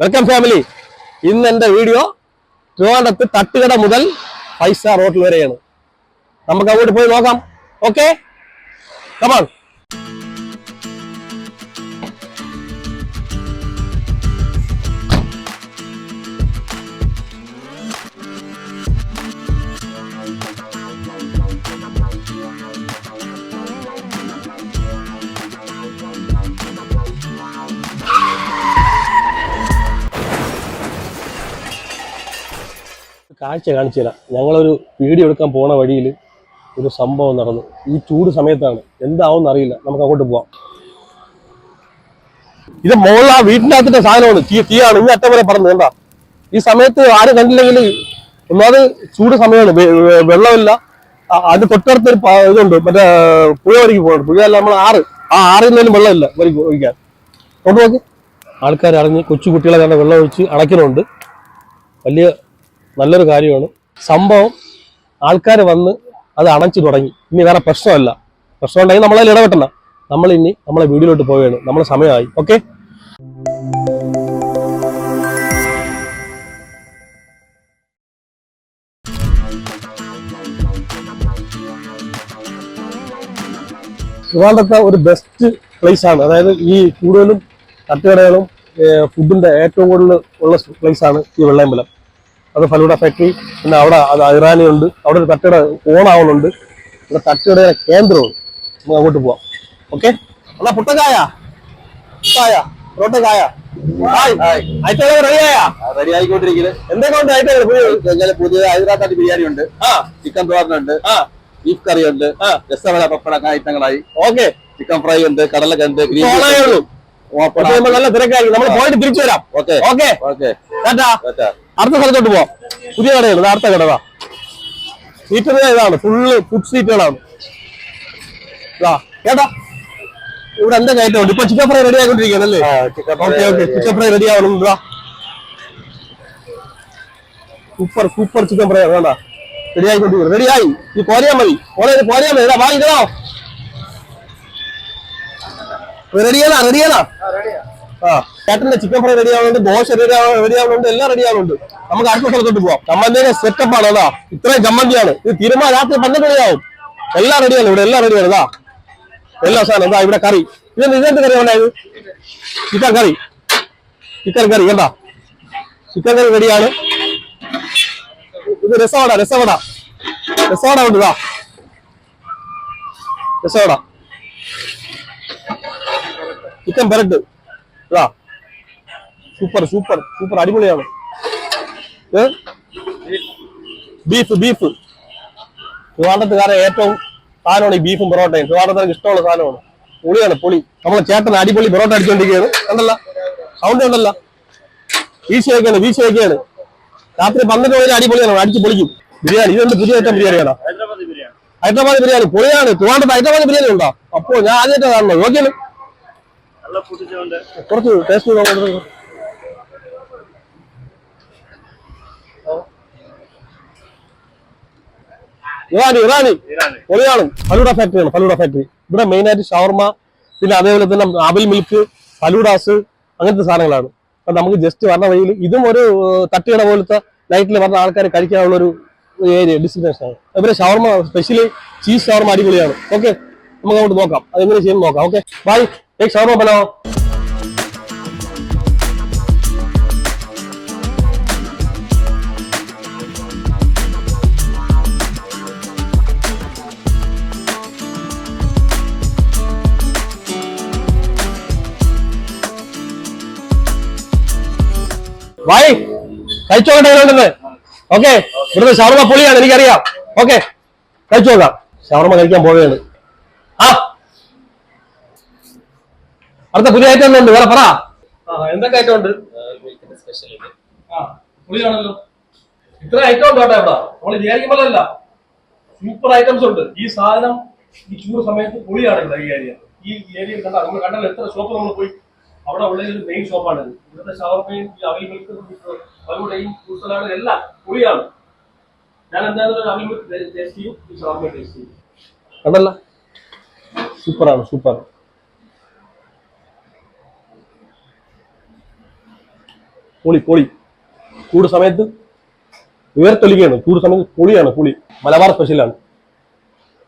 Welcome family. ഇന്ന് എൻ്റെ video ട്രിവാൻഡ്രത്ത് തട്ടുകട മുതൽ 5 സ്റ്റാർ ഹോട്ടൽ വരെയാണ്. നമുക്ക് അങ്ങോട്ട് പോയി നോക്കാം. Okay, come on. കാഴ്ച കാണിച്ചു തരാം. ഞങ്ങളൊരു വീഡിയോ എടുക്കാൻ പോണ വഴിയിൽ ഒരു സംഭവം നടന്നു. ഈ ചൂട് സമയത്താണ്, എന്താവും അറിയില്ല. നമുക്ക് അങ്ങോട്ട് പോവാം. ഇത് മുകളിൽ ആ വീട്ടിൻ്റെ അകത്തിന്റെ സാധനമാണ്. തീയാണ് ഇനി അറ്റം വരെ പറഞ്ഞത്. എന്താ ഈ സമയത്ത് ആരും കണ്ടില്ലെങ്കിൽ ഒന്നാമത് ചൂട് സമയമാണ്, വെള്ളമില്ല. അതിന് തൊട്ടടുത്തൊരു ഇതുണ്ട്, മറ്റേ പുഴ വരയ്ക്ക് പോകണം. പുഴയല്ല, നമ്മൾ ആറിൽ നിന്നും വെള്ളമില്ല ഒഴിക്കാൻ. കൊണ്ട് നോക്ക്, ആൾക്കാർ അറിഞ്ഞ് കൊച്ചു കുട്ടികളെ കണ്ട വെള്ളം ഒഴിച്ച് അടയ്ക്കലുണ്ട്. വലിയ നല്ലൊരു കാര്യമാണ് സംഭവം. ആൾക്കാർ വന്ന് അത് അണച്ചു തുടങ്ങി. ഇനി വേറെ പ്രശ്നമല്ല. പ്രശ്നം ഉണ്ടെങ്കിൽ നമ്മളതിൽ ഇടപെട്ടണം. നമ്മളിനി നമ്മളെ വീഡിയോയിലോട്ട് പോവുകയാണ്. നമ്മളെ സമയമായി. ഓക്കെ, ട്രിവാൻഡ്രത്തെ ഒരു ബെസ്റ്റ് പ്ലേസ് ആണ്. അതായത് ഈ കൂടുതലും തട്ടുകടകളും ഫുഡിന്റെ ഏറ്റവും കൂടുതൽ ഉള്ള പ്ലേസ് ആണ് ഈ വെള്ളയമ്പലം. അത് ഫലൂഡ ഫാക്ടറി. പിന്നെ അവിടെ അത് ഇറാനി ഉണ്ട്. അവിടെ ഒരു തട്ടുകട ഓണാവുന്നുണ്ട്. ഇവിടെ തട്ടുകടയുടെ കേന്ദ്രമാണ്. നമുക്ക് അങ്ങോട്ട് പോവാം. ഓക്കെ, അല്ല പുട്ടക്കായ പൊറോട്ടക്കായ റെഡി ആയിക്കൊണ്ടിരിക്കുന്നത്. എന്തൊക്കെ ഉണ്ട് ഐറ്റങ്ങൾ? പുതിയ ഹൈദരാബാദ് ബിരിയാണി ഉണ്ട്, ചിക്കൻ തോരനുണ്ട്, ബീഫ് കറി ഉണ്ട്, രസവള പപ്പട ഐറ്റങ്ങളായി. ഓക്കെ, ചിക്കൻ ഫ്രൈ ഉണ്ട്, കടലക്കണ്ട്, നല്ല തിരക്കായിരിക്കും. നമ്മൾ പോയിട്ട് തിരിച്ചു വരാം. ഓക്കെ ഓക്കെ ഓക്കെ, അടുത്ത സ്ഥലത്തോട്ട് പോവാം. പുതിയ കടയാണ്, അടുത്ത കട. സീറ്റ് ഇതാണ്, ഫുള്ള് ഫുഡ് സീറ്റുകളാണ്. കേട്ടാ, ഇവിടെ എന്തൊക്കെ ഐറ്റം ഉണ്ട്. ഇപ്പൊ ചിക്കൻ ഫ്രൈ റെഡി ആയിക്കൊണ്ടിരിക്കുകയാണല്ലേ? Okay okay, chicken fry ready ആവണം. സൂപ്പർ സൂപ്പർ ചിക്കൻ ഫ്രൈ വേണ്ട, റെഡി ആയിക്കൊണ്ടിരിക്കുന്നു. റെഡിയായി, ഈ പോരാ മതി. പോരാ മതി. വാങ്ങിക്കണോ? റെഡിയാണോ? റെഡിയാണോ? ചേട്ടന്റെ ചിക്കൻ ഫ്രൈ റെഡി ആവുന്നുണ്ട്, ദോശ റെഡി ആവുന്നുണ്ട്, എല്ലാം റെഡി ആവുന്നുണ്ട്. നമുക്ക് അടുത്ത സ്ഥലത്തോട്ട് പോവാം. ചമ്മന്തിയുടെ സെറ്റപ്പ് ആണ്. അതാ ഇത്രയും ചമ്മന്തിയാണ്. ഇത് തീരുമാനം രാത്രി 12 മണിയാവും. എല്ലാം റെഡിയാണ്. ഇവിടെ എല്ലാം റെഡിയാണ്. ഇതാ എല്ലാ സാധനം. എന്താ ഇവിടെ കറി. ഇതെന്ത് കറി ഉണ്ടായത്? ചിക്കൻ കറി. ചിക്കൻ കറി കണ്ടാ, ചിക്കൻ കറി റെഡിയാണ്. ഇത് രസവട ഉണ്ട്. ഇതാ രസവട, ചിക്കൻ പെരട്ട്. ഇതാ സൂപ്പർ സൂപ്പർ സൂപ്പർ, അടിപൊളിയാണ്. ബീഫ് ട്രിവാൻഡ്രത്തുകാരെ ഏറ്റവും സാധനമാണ് ഈ ബീഫും പൊറോട്ടയും. ട്രിവാൻഡ്രത്തുകാർക്ക് ഇഷ്ടമുള്ള സാധനമാണ്. പൊളിയാണ്, പൊളി. നമ്മളെ ചേട്ടൻ അടിപൊളി പൊറോട്ട അടിച്ചുകൊണ്ടിരിക്കുകയാണ്. കണ്ടല്ല, സൗണ്ട് കണ്ടല്ല. വീശിയൊക്കെയാണ്. രാത്രി 12 മണി അടിപൊളിയാണ്, അടിച്ച് പൊളിക്കും. ബിരിയാണി ഇതെന്ത് പുതിയ ഐറ്റം ബിരിയാണിയാണ്? ഹൈദരാബാദ് ബിരിയാണി പൊളിയാണ്. ട്രിവാൻഡ്രത്ത് ഹൈദരാബാദ് ബിരിയാണി ഉണ്ടോ? അപ്പോ ഞാൻ ആദ്യമായിട്ട് കാണുന്നത്. നോക്കിയാണ് കുറച്ച് ടേസ്റ്റ് ഇറാനി പൊളിയാണ്. ഫലൂഡ ഫാക്ടറിയാണ്. ഫലൂഡ ഫാക്ടറി ഇവിടെ മെയിൻ ആയിട്ട് ഷവർമ, പിന്നെ അതേപോലെ തന്നെ അവിൽ മിൽക്ക്, ഫലൂഡാസ്, അങ്ങനത്തെ സാധനങ്ങളാണ്. അപ്പൊ നമുക്ക് ജസ്റ്റ് പറഞ്ഞ വഴിയിൽ ഇതും ഒരു തട്ടുകട പോലത്തെ നൈറ്റിൽ പറഞ്ഞ ആൾക്കാർ കഴിക്കാനുള്ള ഒരു ഏരിയ ഡെസ്റ്റിനേഷൻ ആണ്. അതുപോലെ ഷവർമ, സ്പെഷ്യലി ചീസ് ഷവർമ അടിപൊളിയാണ്. ഓക്കെ, നമുക്ക് അങ്ങോട്ട് നോക്കാം അതെങ്ങനെ ചെയ്യുന്നത് നോക്കാം. Okay, bye. ഷവർമ ബനാവോ. ഭായ് കഴിച്ചോട്ടെ. ഓക്കെ, ഇവിടുത്തെ ഷവർമ പൊളിയാണ്, എനിക്കറിയാം. ഓക്കെ, കഴിച്ചോക്കാം. ഷവർമ കഴിക്കാൻ പോവുകയാണ്. അടുത്ത പുതിയ ഐറ്റം ഉണ്ട്, വേറെ പറ. എന്തൊക്കെ ഐറ്റം ഉണ്ട്? പുളിയാണല്ലോ, ഇത്ര ഐറ്റം ഉണ്ട് കേട്ടോ. ഇവിടെ നമ്മൾ വിചാരിക്കുമ്പോഴല്ല, സൂപ്പർ ഐറ്റംസ് ഉണ്ട്. ഈ സാധനം ഈ ചൂട് സമയത്ത് പൊളിയാണ്. ഇവിടെ ഈ ഏരിയ കണ്ടാ, നമ്മൾ കണ്ടല്ലോ എത്ര ഷോപ്പ് നമ്മൾ പോയി. അവിടെ ഉള്ള ഒരു മെയിൻ ഷോപ്പാണിത്. ഇവിടുത്തെ ഷവർമയും അവിൽ മിൽക്കും ഫലൂഡയും ഫ്രൂട്ട് സലാഡും എല്ലാം പൊളിയാണ്. ഞാൻ എന്തായാലും അവിൽ മിൽക്ക് ടേസ്റ്റ് ചെയ്യും, ഈ ഷവർമ ടേസ്റ്റ് ചെയ്യും. കണ്ടല്ല, സൂപ്പറാണ്, സൂപ്പർ. പൊളി പൊളി. ചൂട് സമയത്ത് ഉയർത്തൊലിക്കുകയാണ്. ചൂട് സമയത്ത് പൊളിയാണ് പുളി. മലബാർ സ്പെഷ്യലാണ്.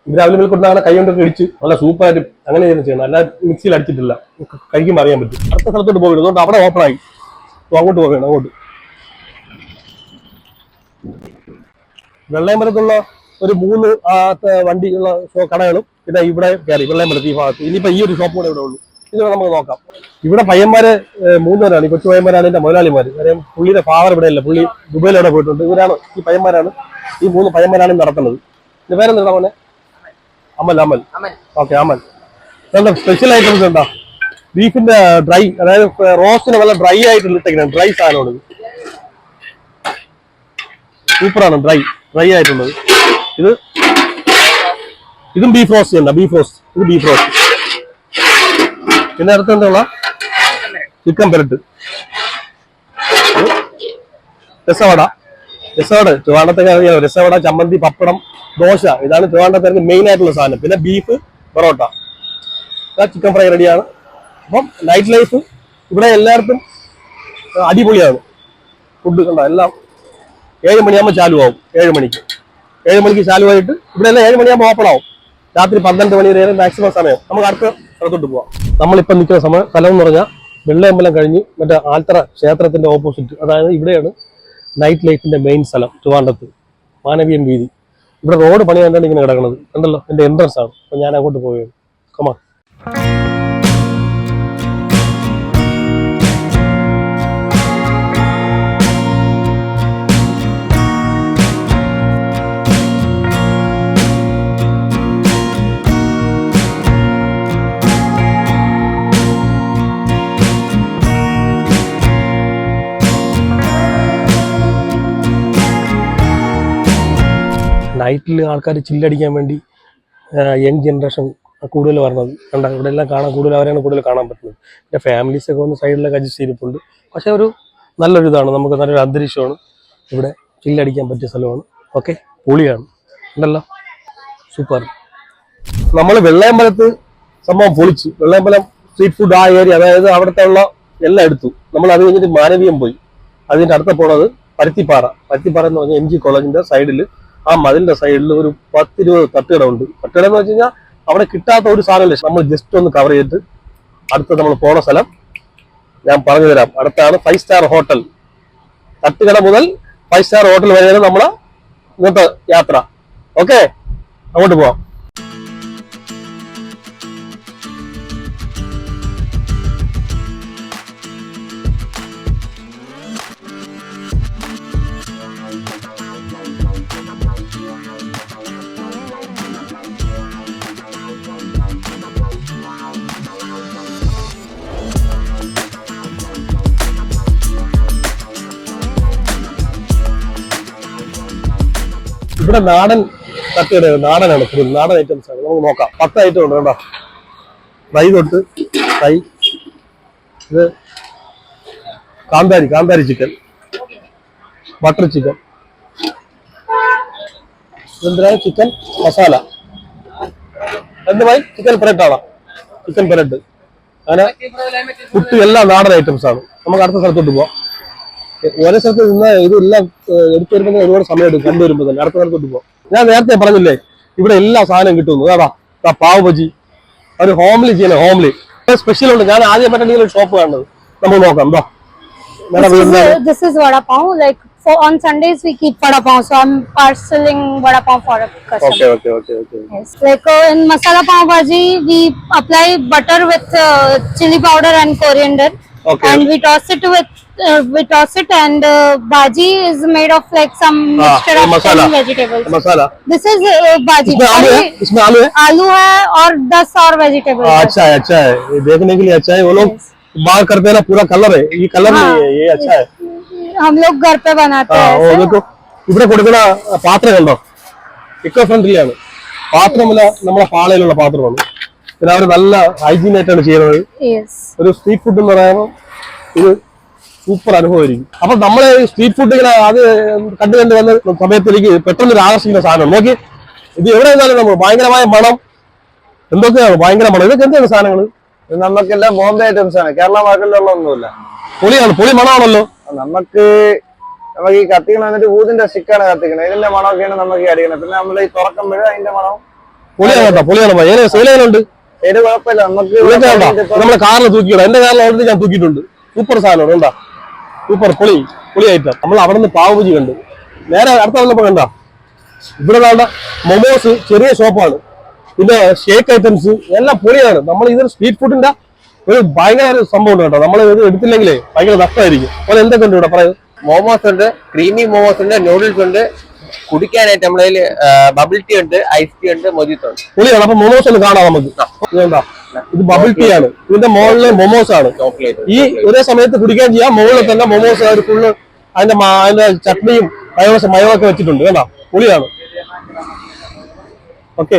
ഇത് രാവിലെ കൊണ്ടാണ് കൈ കൊണ്ടൊക്കെ ഇടിച്ച് നല്ല സൂപ്പായിട്ട് അങ്ങനെ ചെയ്യണം. അല്ല മിക്സിയിൽ അടിച്ചിട്ടില്ല, കഴിക്കുമ്പോൾ അറിയാൻ പറ്റും. അടുത്ത സ്ഥലത്തോട്ട് പോകരുത്, അതുകൊണ്ട് അവിടെ ഓപ്പൺ ആയി. അങ്ങോട്ട് പോകണം. അങ്ങോട്ട് വെള്ളയമ്പലത്തുള്ള ഒരു 3 വണ്ടിയുള്ള കടകളും പിന്നെ ഇവിടെ കയറി വെള്ളയമ്പലത്ത് ഈ ഭാഗത്ത്. ഇനിയിപ്പോ ഈ ഒരു ഷോപ്പ് കൂടെ ഇവിടെ ഉള്ളൂ. ഇത് നമുക്ക് നോക്കാം. ഇവിടെ പയ്യന്മാര് 3 പേരാണ്. ഈ കൊച്ചു പയ്യന്മാരാണ് എന്റെ മുതലാളിമാര്. കാര്യം പുള്ളിയുടെ ഫാദർ ഇവിടെ ഇല്ല, പുള്ളി ദുബൈയിൽ അവിടെ പോയിട്ടുണ്ട്. ഇവരാണ് ഈ പയ്യന്മാരാണ്, ഈ 3 പയ്യന്മാരാണ് നടത്തുന്നത്. ഇതിന്റെ പേരെന്താ മോനെ? അമൽ. അമൽ, ഓക്കെ. അമൽ എന്താ സ്പെഷ്യൽ ഐറ്റംസ് എന്താ? ബീഫിന്റെ ഡ്രൈ, അതായത് റോസ്റ്റിന് നല്ല ഡ്രൈ ആയിട്ട് ഇട്ടേക്കുന്നത് ഡ്രൈ സാധനമാണ്. സൂപ്പറാണ്, ഡ്രൈ ആയിട്ടുള്ളത്. ഇതും ബീഫ് റോസ്റ്റ് തന്നെ. ബീഫ് റോസ്റ്റ്, ഇത് ബീഫ് റോസ്റ്റ്. പിന്നെ അടുത്ത് എന്താ? ചിക്കൻ പെരട്ട്, രസവട. ട്രിവാൻഡ്രത്തേക്ക് അറിയാം. രസവട, ചമ്മന്തി, പപ്പടം, ദോശ. ഇതാണ് ട്രിവാൻഡ്രത്തേക്ക് മെയിൻ ആയിട്ടുള്ള സാധനം. പിന്നെ ബീഫ് പൊറോട്ട, ചിക്കൻ ഫ്രൈ റെഡിയാണ്. അപ്പം നൈറ്റ് ലൈഫ് ഇവിടെ എല്ലാവർക്കും അടിപൊളിയാണ്. ഫുഡ് കണ്ട എല്ലാം 7 മണിയാകുമ്പോൾ ചാലുവാകും. 7 മണിക്ക് ചാലുവായിട്ട് ഇവിടെ എല്ലാം 7 മണിയാകുമ്പോൾ ഓപ്പൺ ആവും. രാത്രി 12 മണി വരെ മാക്സിമം സമയം. നമുക്ക് അടുത്ത സ്ഥലത്തോട്ട് പോവാം. നമ്മളിപ്പം നിൽക്കുന്ന സ്ഥലം എന്ന് പറഞ്ഞാൽ വെള്ളയമ്പലം കഴിഞ്ഞ് മറ്റേ ആൽത്തറ ക്ഷേത്രത്തിന്റെ ഓപ്പോസിറ്റ്. അതായത് ഇവിടെയാണ് നൈറ്റ് ലൈഫിന്റെ മെയിൻ സ്ഥലം ട്രിവാൻഡ്രത്ത്. മാനവീയം വീതി. ഇവിടെ റോഡ് പണി കണ്ടാണ് ഇങ്ങനെ കിടക്കുന്നത്. കണ്ടല്ലോ, എന്റെ എൻട്രൻസ് ആണ്. അപ്പൊ ഞാൻ അങ്ങോട്ട് പോവുകയാണ്. കമാ. നൈറ്റിൽ ആൾക്കാർ ചില്ലടിക്കാൻ വേണ്ടി യങ് ജനറേഷൻ കൂടുതൽ വരുന്നത് കണ്ട. ഇവിടെ എല്ലാം കാണാൻ അവരെയാണ് കൂടുതൽ കാണാൻ പറ്റുന്നത്. പിന്നെ ഫാമിലീസൊക്കെ ഒന്ന് സൈഡിലൊക്കെ അഡ്ജസ്റ്റ് ചെയ്തിട്ടുണ്ട്. പക്ഷെ ഒരു നല്ലൊരു ഇതാണ്, നമുക്ക് നല്ലൊരു അന്തരീക്ഷമാണ്. ഇവിടെ ചില്ലടിക്കാൻ പറ്റിയ സ്ഥലമാണ്. ഓക്കെ, പൊളിയാണ്. ഉണ്ടല്ലോ, സൂപ്പർ. നമ്മൾ വെള്ളയമ്പലത്ത് സംഭവം പൊളിച്ച്. വെള്ളയമ്പലം സ്ട്രീറ്റ് ഫുഡ് ആ ഏരിയ, അതായത് അവിടുത്തെ ഉള്ള എല്ലാം എടുത്തു. നമ്മൾ അത് കഴിഞ്ഞിട്ട് മാനവീയം പോയി. അതിൻ്റെ അടുത്ത പോണത് പരുത്തിപ്പാറ എന്ന് പറഞ്ഞാൽ MG കോളേജിന്റെ സൈഡിൽ, ആ മതിലിന്റെ സൈഡിൽ ഒരു 10-20 തട്ടുകട ഉണ്ട്. തട്ടുകട എന്ന് വെച്ച് കഴിഞ്ഞാൽ അവിടെ കിട്ടാത്ത ഒരു സാധനമില്ല. നമ്മൾ ജസ്റ്റ് ഒന്ന് കവർ ചെയ്തിട്ട് അടുത്ത നമ്മൾ പോണ സ്ഥലം ഞാൻ പറഞ്ഞു തരാം. അടുത്താണ് 5 സ്റ്റാർ ഹോട്ടൽ. തട്ടുകട മുതൽ 5 സ്റ്റാർ ഹോട്ടൽ വരെയാണ് നമ്മളെ ഇന്നത്തെ യാത്ര. ഓക്കെ, അങ്ങോട്ട് പോവാം. ഇവിടെ നാടൻ തട്ടുകട, നാടനാണ് ഫുൾ, നാടൻ ഐറ്റംസ് ആണ്. നമുക്ക് നോക്കാം. 10 ഐറ്റം ഉണ്ട് കേട്ടോ. ഫ്രൈ തൊട്ട് ഫ്രൈ. ഇത് കാന്താരി ചിക്കൻ, ബട്ടർ ചിക്കൻ, ഇതെന്തിനാണ് ചിക്കൻ മസാല. എന്തുമായി ചിക്കൻ പെരട്ടാണ്. ചിക്കൻ പെരട്ട് അങ്ങനെ പുട്ട്, എല്ലാം നാടൻ ഐറ്റംസ് ആണ്. നമുക്ക് അടുത്ത സ്ഥലത്തോട്ട് പോവാം. ഓരോ സ്ഥലത്ത് നിന്ന് ഇതെല്ലാം എടുത്തു വരുമ്പോൾ ഒരുപാട് സമയം എടുക്കും. കണ്ടുവരുമ്പോൾ തന്നെ അടുത്ത സ്ഥലത്തോട്ട് പോകാം. ഞാൻ നേരത്തെ പറഞ്ഞില്ലേ ഇവിടെ എല്ലാ സാധനവും കിട്ടുന്നു. അതാ പാവ് ബജി, ഒരു ഹോംലി ചെയ്യണേ. ഹോംലി സ്പെഷ്യൽ ഉണ്ട്. ഞാൻ ആദ്യം പറ്റുന്ന ഒരു ഷോപ്പ് കാണുന്നത്. നമുക്ക് നോക്കാം. This is vada pav. Like on Sundays we keep vada pav, so I'm parceling vada pav for a customer. Okay. Yes. Like in masala pav bhaji, we apply butter with chili powder and coriander, and we toss it and bhaji is made of like some mixture of masala. vegetables. Masala. This is bhaji. इसमें आलू है? आलू है और 10 और vegetables. अच्छा है, ये देखने के लिए अच्छा है. वो लोग बाहर करते हैं ना, पूरा कलर है. ये कलर नहीं है, ये अच्छा है. हम लोग घर पे बनाते हैं. देखो ഇവിടെ കൊടുക്കുന്ന പാത്രം കണ്ടോ, ഇക്കോ ഫ്രണ്ട്ലി ആണ്. പാത്രമല്ല, നമ്മളെ പാളയിലുള്ള പാത്രമാണ്. പിന്നെ അവർ നല്ല ഹൈജീൻ ആയിട്ടാണ് ചെയ്യുന്നത്. ഒരു സ്ട്രീറ്റ് ഫുഡ് എന്ന് പറയുമ്പോൾ ഇത് സൂപ്പർ അനുഭവമായിരിക്കും. അപ്പൊ നമ്മളെ സ്ട്രീറ്റ് ഫുഡ് ഇങ്ങനെ അത് കണ്ടു വന്ന സമയത്തേക്ക് പെട്ടെന്ന് ഒരു ആകർഷിക്കുന്ന സാധനം നോക്കി. ഇത് എവിടെ നിന്നാലും നമ്മൾ ഭയങ്കരമായ മണം, എന്തൊക്കെയാണ് ഭയങ്കര മണം. ഇതൊക്കെ എന്താണ് സാധനങ്ങൾ? നമുക്കെല്ലാം ബോംബെ ഐറ്റംസ് ആണ്. കേരള മാർക്കറ്റിലുള്ള ഒന്നുമില്ല. പൊളിയാണ്, പൊളി മണമാണല്ലോ. നമുക്ക് ഈ കത്തിക്കണം എന്നിട്ട് ഊതിന്റെ സ്റ്റിക്കാണ് കത്തിക്കണത്. ഇതിന്റെ മണമൊക്കെയാണ് നമുക്ക് അടിക്കണം. പിന്നെ നമ്മൾ ഈ തുറക്കുമ്പോഴും അതിന്റെ മണം പൊളിയാണ് കേട്ടോ, പൊളിയാണ്. സെയിലുണ്ട്, ഏത് കുഴപ്പമില്ല. നമുക്ക് നമ്മളെ കാറിൽ തൂക്കിയിടാം. എന്റെ കാറിൽ ഓൾറെഡി ഞാൻ തൂക്കിയിട്ടുണ്ട്. സൂപ്പർ സാധനം കണ്ടാ, സൂപ്പർ പൊളി ഐറ്റം. നമ്മൾ അവിടെ നിന്ന് പാവബജി കണ്ടു. നേരെ അടുത്ത വന്നപ്പോ കണ്ട ഇവിടെ വേണ്ട മൊമോസ്, ചെറിയ ഷോപ്പാണ്. പിന്നെ ഷേക്ക് ഐറ്റംസ് എല്ലാം പൊളിയാണ്. നമ്മൾ ഇതൊരു സ്ട്രീറ്റ് ഫുഡിന്റെ ഒരു ഭയങ്കര സംഭവം കേട്ടോ. നമ്മൾ ഇത് എടുത്തില്ലെങ്കിലേ ഭയങ്കര നഷ്ടമായിരിക്കും. അപ്പോൾ എന്തൊക്കെ ഉണ്ട് ഇവിടെ പറയുന്നത്? മോമോസ് ഉണ്ട്, ക്രീമി മോമോസ് ഉണ്ട്, നൂഡിൽസ് ഉണ്ട്, കുടിക്കാനായിട്ട് നമ്മളതിൽ ബബിൾ ടീ ഉണ്ട്, ഐസ് ടീ ഉണ്ട്, മൊജിത്തോ ഉണ്ട്. പൊളിയാണ്. അപ്പൊ മൊമോസ് ഒന്ന് കാണാം നമുക്ക്. ഇതെന്താ, ഇത് ബബിൾ ടീ ആണ്. ഇതിന്റെ മുകളില് മൊമോസ് ആണ്. ഈ ഒരേ സമയത്ത് കുടിക്കാൻ ചെയ്യാം. മുകളിൽ തന്നെ മൊമോസ് ഫുള്ള് അതിന്റെ ചട്നിയും മയമൊക്കെ വെച്ചിട്ടുണ്ട്. കേട്ടോ, പൊളിയാണ്. ഓക്കെ,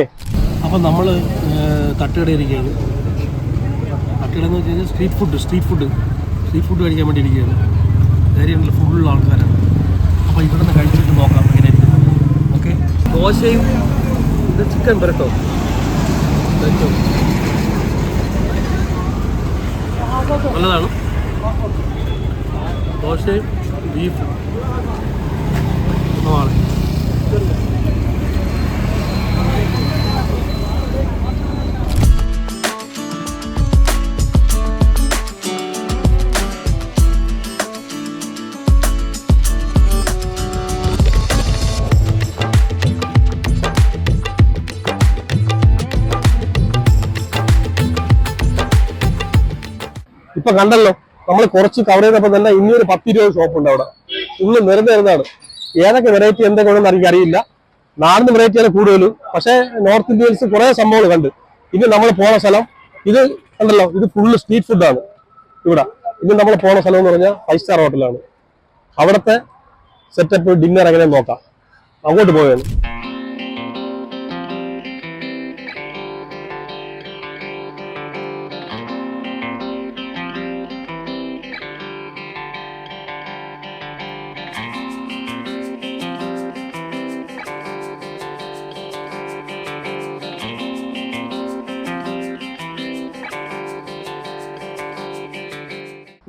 അപ്പൊ നമ്മള് തട്ടുകടയിരിക്കുകയാണ്. തട്ടുകട എന്ന് വെച്ച് കഴിഞ്ഞാൽ സ്ട്രീറ്റ് ഫുഡ് കഴിക്കാൻ വേണ്ടി ഇരിക്കുകയാണ്. കാര്യമുള്ള ഫുൾ ആൾക്കാരാണ്. അപ്പോൾ ഇവിടെ നിന്ന് കഴിച്ചിട്ട് നോക്കാം എങ്ങനെ ഇരിക്കുന്നു. ഓക്കെ, ദോശയും ഇത് ചിക്കൻ ബ്രെഡോ നല്ലതാണ്. ദോശയും ബീഫും ഒന്നുമാണ്. ഇപ്പൊ കണ്ടല്ലോ, നമ്മൾ കുറച്ച് കവർ ചെയ്തപ്പോ തന്നെ ഇനിയൊരു 10-20 ഷോപ്പ് ഉണ്ട് അവിടെ. ഇന്ന് നിരന്നാണ്. ഏതൊക്കെ വെറൈറ്റി എന്തൊക്കെ ഉണ്ടെന്ന് എനിക്ക് അറിയില്ല. നാടിന് വെറൈറ്റിയാണ് കൂടുതലും. പക്ഷേ നോർത്ത് ഇന്ത്യൻസ് കുറെ സംഭവങ്ങൾ കണ്ട്. ഇനി നമ്മൾ പോണ സ്ഥലം ഇത് കണ്ടല്ലോ, ഇത് ഫുള്ള് സ്ട്രീറ്റ് ഫുഡാണ് ഇവിടെ. ഇനി നമ്മൾ പോണ സ്ഥലം എന്ന് പറഞ്ഞാൽ 5 സ്റ്റാർ ഹോട്ടലാണ്. അവിടുത്തെ സെറ്റപ്പ് ഡിന്നർ എങ്ങനെ നോക്കാം. അങ്ങോട്ട് പോവുകയാണ്.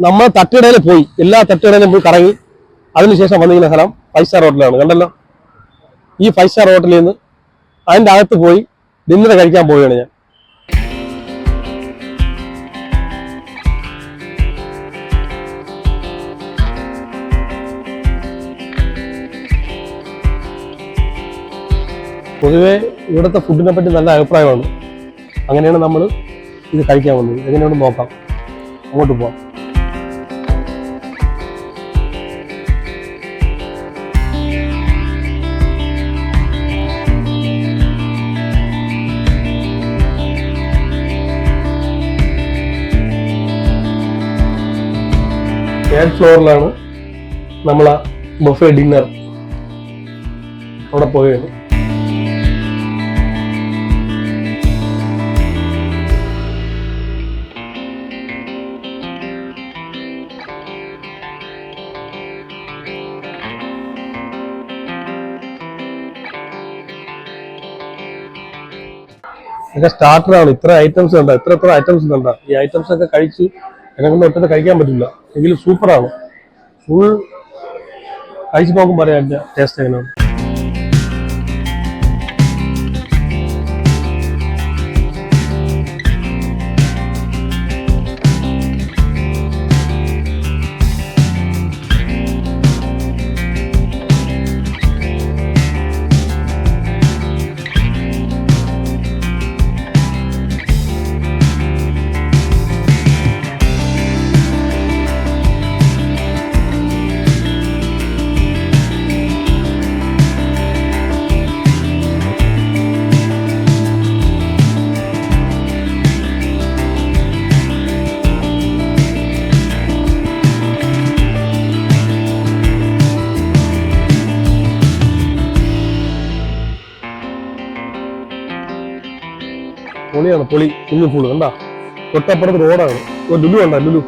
നമ്മൾ തട്ടുകടയിൽ പോയി, എല്ലാ തട്ടുകടയിലും പോയി കറങ്ങി. അതിനുശേഷം വന്നിരിക്കുന്ന സ്ഥലം 5 സ്റ്റാർ ഹോട്ടലാണ്. കണ്ടല്ലോ, ഈ 5 സ്റ്റാർ ഹോട്ടലിൽ നിന്ന് അതിൻ്റെ അകത്ത് പോയി ഡിന്നർ കഴിക്കാൻ പോവുകയാണ് ഞാൻ. പൊതുവെ ഇവിടുത്തെ ഫുഡിനെ പറ്റി നല്ല അഭിപ്രായമാണ്. അങ്ങനെയാണ് നമ്മൾ ഇത് കഴിക്കാൻ വന്നത്. എങ്ങനെയാണെന്ന് നോക്കാം, അങ്ങോട്ട് പോവാം. തേർഡ് ഫ്ലോറിലാണ് നമ്മളെ ബൊഫെ ഡിന്നർ. അവിടെ പോവുകയാണ്. ഇതൊക്കെ സ്റ്റാർട്ടറാണ്. ഇത്ര ഐറ്റംസ് ഉണ്ട്, എത്ര ഐറ്റംസ് ഉണ്ട്. ഈ ഐറ്റംസ് ഒക്കെ കഴിച്ച് എന്നെ കൊണ്ട് ഒറ്റ കഴിക്കാൻ പറ്റില്ല. എങ്കിലും സൂപ്പറാണ്. ഫുൾ കഴിച്ച് നോക്കും പറയാം എൻ്റെ ടേസ്റ്റ് എങ്ങനെയാണ്. പൊളിയാണ്, പൊളി. സ്വിമ്മിംഗ് പൂള് കണ്ടാ, തൊട്ടപ്പുറത്ത് റോഡാണ്. ലുലു കണ്ടാ, ലുലു.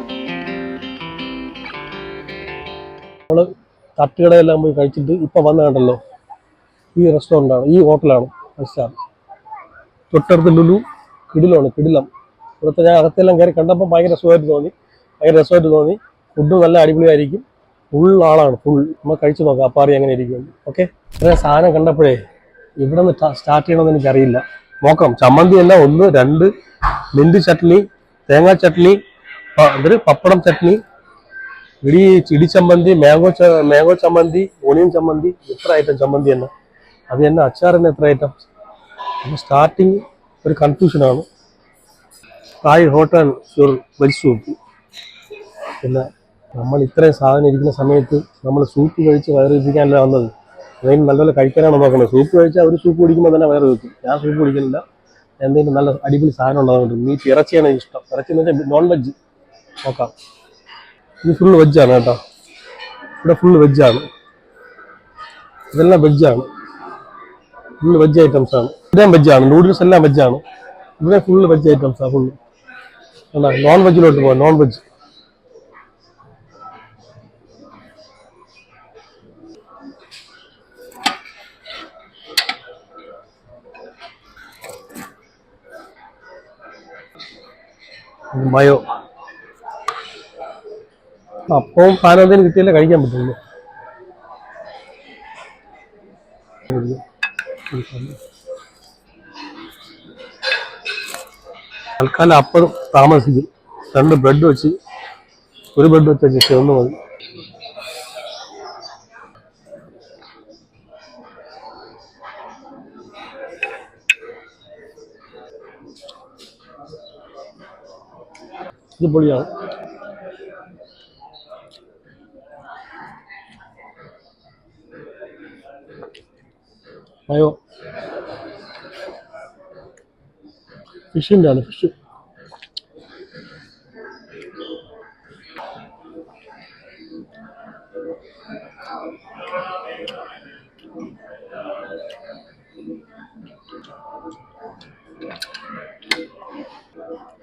നമ്മള് തട്ടുകടയെല്ലാം പോയി കഴിച്ചിട്ട് ഇപ്പൊ വന്ന് കണ്ടല്ലോ, ഈ റെസ്റ്റോറൻ്റാണ്, ഈ ഹോട്ടലാണ് 5 സ്റ്റാർ. തൊട്ടടുത്ത് ലുലു. കിടിലം. ഇവിടുത്തെ ഞാൻ അകത്തെല്ലാം കയറി കണ്ടപ്പോൾ ഭയങ്കര രസമായിട്ട് തോന്നി. ഫുഡ് നല്ല അടിപൊളിയായിരിക്കും. ഫുൾ ആളാണ്, ഫുൾ. നമ്മൾ കഴിച്ചു നോക്കാം അപ്പാറി എങ്ങനെ ഇരിക്കും. ഓക്കെ, ഇത്രയും സാധനം കണ്ടപ്പോഴേ ഇവിടെ നിന്ന് സ്റ്റാർട്ട് ചെയ്യണമെന്ന് എനിക്കറിയില്ല. നോക്കാം. ചമ്മന്തി എല്ലാം 1, 2, മിന്റ് ചട്നി, തേങ്ങാ ചട്നി, പപ്പടം ചട്നി, ഇടി ചമ്മന്തി, മാംഗോ ചമ്മന്തി, ഓണിയൻ ചമ്മന്തി, എത്ര ഐറ്റം ചമ്മന്തി തന്നെ. അത് തന്നെ അച്ചാറിന് എത്ര ഐറ്റം. സ്റ്റാർട്ടിങ് ഒരു കൺഫ്യൂഷനാണ്. Fry hot and sour veg soup. പിന്നെ നമ്മൾ ഇത്രയും സാധനം ഇരിക്കുന്ന സമയത്ത് നമ്മൾ സൂപ്പ് കഴിച്ച് വയറിരിക്കാനല്ല വന്നത്. അതിന് നല്ലപോലെ കഴിക്കാനാണ് നോക്കുന്നത്. സൂപ്പ് കഴിച്ചാൽ ഒരു സൂപ്പ് കുടിക്കുമ്പോൾ തന്നെ വയറ് വെക്കും. ഞാൻ സൂപ്പ് കുടിക്കുന്നില്ല. എന്തെങ്കിലും നല്ല അടിപൊളി സാധനം ഉണ്ടാകുന്നുണ്ട്. മീറ്റ് ഇറച്ചിയാണ് ഇഷ്ടം. ഇറച്ചി എന്ന് വെച്ചാൽ നോൺ വെജ് നോക്കാം. ഇത് ഫുള്ള് വെജാണ് കേട്ടോ. ഇവിടെ ഫുള്ള് വെജാണ്. ഇതെല്ലാം വെജാണ്. ഫുള്ള് വെജ് ഐറ്റംസ് ആണ്. ഇവിടെയും വെജാണ്. നൂഡിൽസ് എല്ലാം വെജാണ്. ഇവിടെ ഫുള്ള് വെജ് ഐറ്റംസാണ്. ഫുള്ള് നോൺ വെജിലോട്ട് പോകാം. നോൺ വെജ് മയോ. അപ്പവും പാനന്തേനും കിട്ടിയാലേ കഴിക്കാൻ പറ്റുള്ളൂ. തൽക്കാലം അപ്പം താമസിക്കും. 2 ബ്രെഡ് വെച്ച്, 1 ബ്രെഡ് വെച്ചാൽ ചേച്ചി 1 മതി. ഇത് പൊളിയാണ്. മയോ ഫിഷിൻ്റെ ആണ്. ഫിഷ്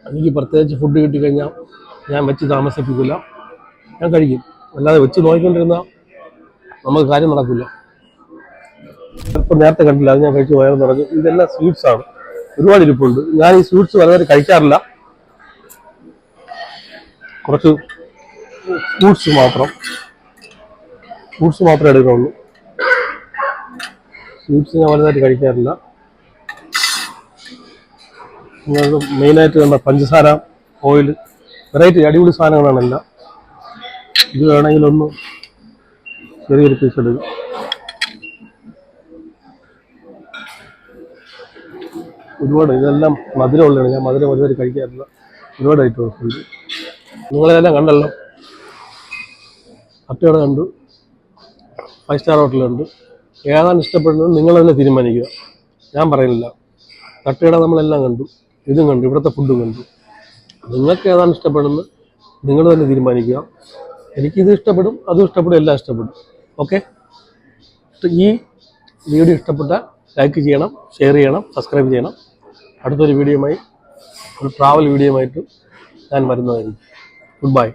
എനിക്ക് പ്രത്യേകിച്ച് ഫുഡ് കിട്ടിക്കഴിഞ്ഞാൽ ഞാൻ വെച്ച് താമസിപ്പിക്കില്ല, ഞാൻ കഴിക്കും. അല്ലാതെ വെച്ച് നോക്കിക്കൊണ്ടിരുന്നാൽ നമുക്ക് കാര്യം നടക്കില്ല. ഇപ്പം നേരത്തെ കണ്ടില്ല, അത് ഞാൻ കഴിച്ച് വയറ് നിറഞ്ഞു. ഇതെല്ലാം സ്വീറ്റ്സ് ആണ്, ഒരുപാട് ഇരിപ്പുണ്ട്. ഞാൻ ഈ സ്വീറ്റ്സ് വളരെ കഴിക്കാറില്ല. കുറച്ച് ഫ്രൂട്ട്സ് മാത്രമേ എടുക്കുള്ളൂ. സ്വീറ്റ്സ് ഞാൻ വലുതായിട്ട് കഴിക്കാറില്ല. നിങ്ങൾക്ക് മെയിനായിട്ട് കണ്ട പഞ്ചസാര, ഓയിൽ, വെറൈറ്റി അടിപൊളി സാധനങ്ങളാണ് എല്ലാം. ഇത് വേണമെങ്കിലൊന്ന് ചെറിയൊരു പീസ് എടുക്കും. ഒരുപാട് ഇതെല്ലാം മധുരമുള്ളതാണ്. ഞാൻ മധുരം ഒരുപാട് കഴിക്കാറില്ല. ഒരുപാട് ഐറ്റംസ് ഉണ്ട്. നിങ്ങളെല്ലാം കണ്ടല്ലോ. തട്ടുകട കണ്ടു, 5 സ്റ്റാർ ഹോട്ടലുണ്ട്. ഏതാണ് ഇഷ്ടപ്പെടുന്നത് നിങ്ങൾ തന്നെ തീരുമാനിക്കുക, ഞാൻ പറയുന്നില്ല. തട്ടുകട നമ്മളെല്ലാം കണ്ടു, ഇതും കണ്ടു, ഇവിടുത്തെ ഫുഡും കണ്ടു. നിങ്ങൾക്ക് ഏതാണ് ഇഷ്ടപ്പെടുന്നത് നിങ്ങൾ തന്നെ തീരുമാനിക്കുക. എനിക്കിത് ഇഷ്ടപ്പെടും, അതും ഇഷ്ടപ്പെടും, എല്ലാം ഇഷ്ടപ്പെടും. ഓക്കെ, ഈ വീഡിയോ ഇഷ്ടപ്പെട്ടാൽ ലൈക്ക് ചെയ്യണം, ഷെയർ ചെയ്യണം, സബ്സ്ക്രൈബ് ചെയ്യണം. അടുത്തൊരു വീഡിയോയുമായി, ഒരു ട്രാവൽ വീഡിയോയുമായിട്ട് ഞാൻ വരുന്നതായിരിക്കും. Good bye.